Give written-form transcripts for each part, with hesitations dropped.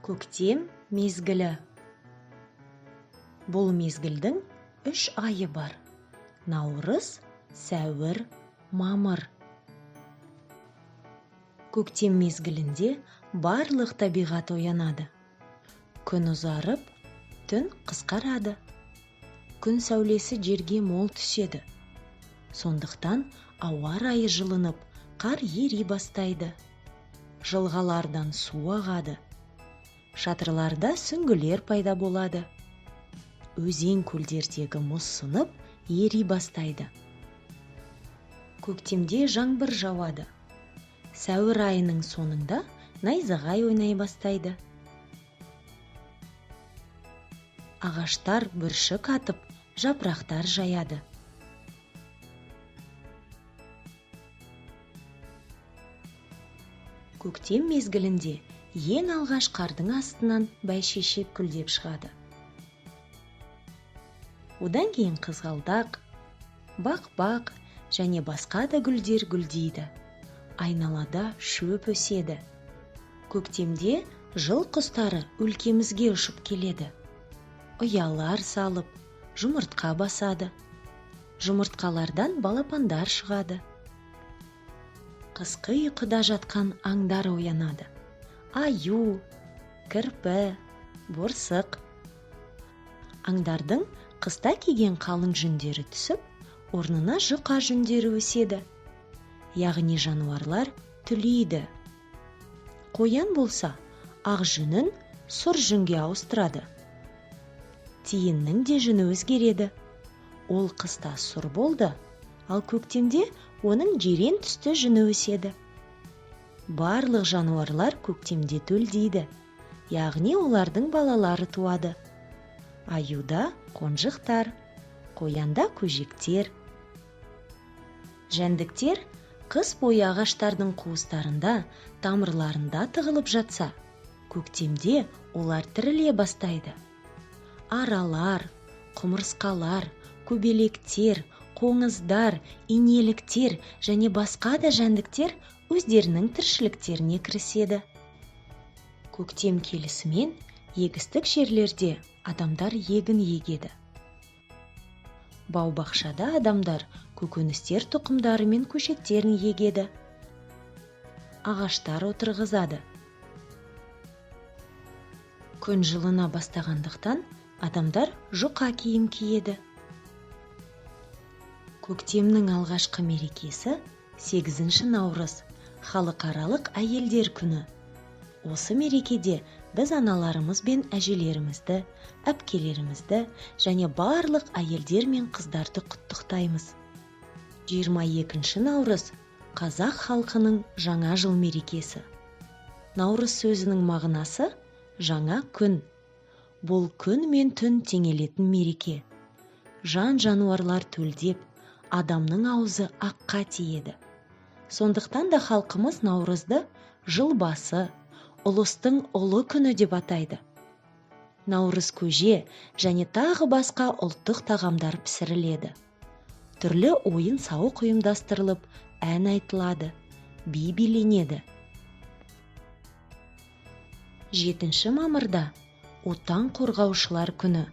Көктем мезгілі. Бұл мезгілдің 3 айы бар. Наурыз, сәуір, мамыр. Көктем мезгілінде барлық табиғат оянады. Күн ұзарып, түн қысқарады. Күн сәулесі жерге мол түседі. Сондықтан ауа райы жылынып, қар ери бастайды. Жылғалардан су ағады. Шатырларда сүңгілер пайда болады. Өзен көлдердегі мұз сынып, ери бастайды. Көктемде жаңбыр жауады. Сәуір айының соңында найзағай ойнай бастайды. Ағаштар бүршік атып, жапырақтар жаяды. Көктем мезгілінде ең алғаш қардың астынан бәйшешек гүлдеп шығады. Одан кейін қызғалдақ, бақ-бақ және басқа да гүлдер гүлдейді. Айналада шөп өседі. Көктемде жыл құстары өлкемізге ұшып келеді. Ұялар салып, жұмыртқа басады. Жұмыртқалардан балапандар шығады. Қысқы ұйқыда жатқан аңдар оянады. Аю, кірпі, борсық. Аңдардың қыста киген қалың жүндері түсіп, орнына жұқа жүндері өседі. Яғни жануарлар түлейді. Қоян болса, ақ жүнін сұр жүнге ауыстырады. Тиіннің де жүні өзгереді. Ол қыста сұр болды, ал көктемде оның жирен түсті жүні өседі. Барлық жануарлар көктемде төлдейді, яғни олардың балалары туады. Аюда қонжықтар, қоянда көжектер. Жәндіктер қыс бойы ағаштардың қуыстарында, тамырларында тығылып жатса, көктемде олар тіріле бастайды. Аралар, құмырсқалар, көбелектер, қоңыздар, инеліктер және басқа да жәндіктер өздерінің тіршіліктеріне кіріседі. Көктем келісімен егістік жерлерде адамдар егін егеді. Бау-бақшада адамдар көкөністер тұқымдары мен көшеттерін егеді. Ағаштар отырғызады. Күн жылына бастағандықтан адамдар жұқа киім киеді. Көктемнің алғашқы мерекесі 8 наурыз, халықаралық әйелдер күні. Осы мерекеде біз аналарымыз бен әжелерімізді, әпкелерімізді және барлық әйелдер мен қыздарды құттықтаймыз. 22 наурыз қазақ халқының жаңа жыл мерекесі. Наурыз сөзінің мағынасы жаңа күн. Бұл күн мен түн теңелетін мереке. Жан-жануарлар төлдеп, адамның аузы аққа тиеді. Сондықтан да халқымыз наурызды жыл басы, ұлыстың ұлы күні деп атайды. Наурыз көже және тағы басқа ұлттық тағамдар пісіріледі. Түрлі ойын-сауық ұйымдастырылып, ән айтылады, би биленеді. 7 мамырда отан қорғаушылар күні.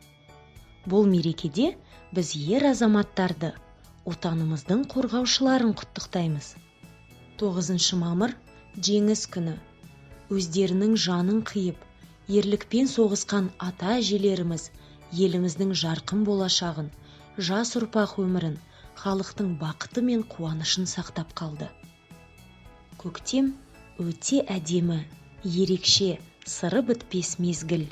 Бұл мерекеде біз ер азаматтарды, отанымыздың қорғаушыларын құттықтаймыз. 9 мамыр жеңіс күні. Өздерінің жанын қиып, ерлікпен соғысқан ата-әжелеріміз еліміздің жарқын болашағын, жас ұрпақ өмірін, халықтың бақыты мен қуанышын сақтап қалды. Көктем өте әдемі, ерекше, сыры бітпес мезгіл.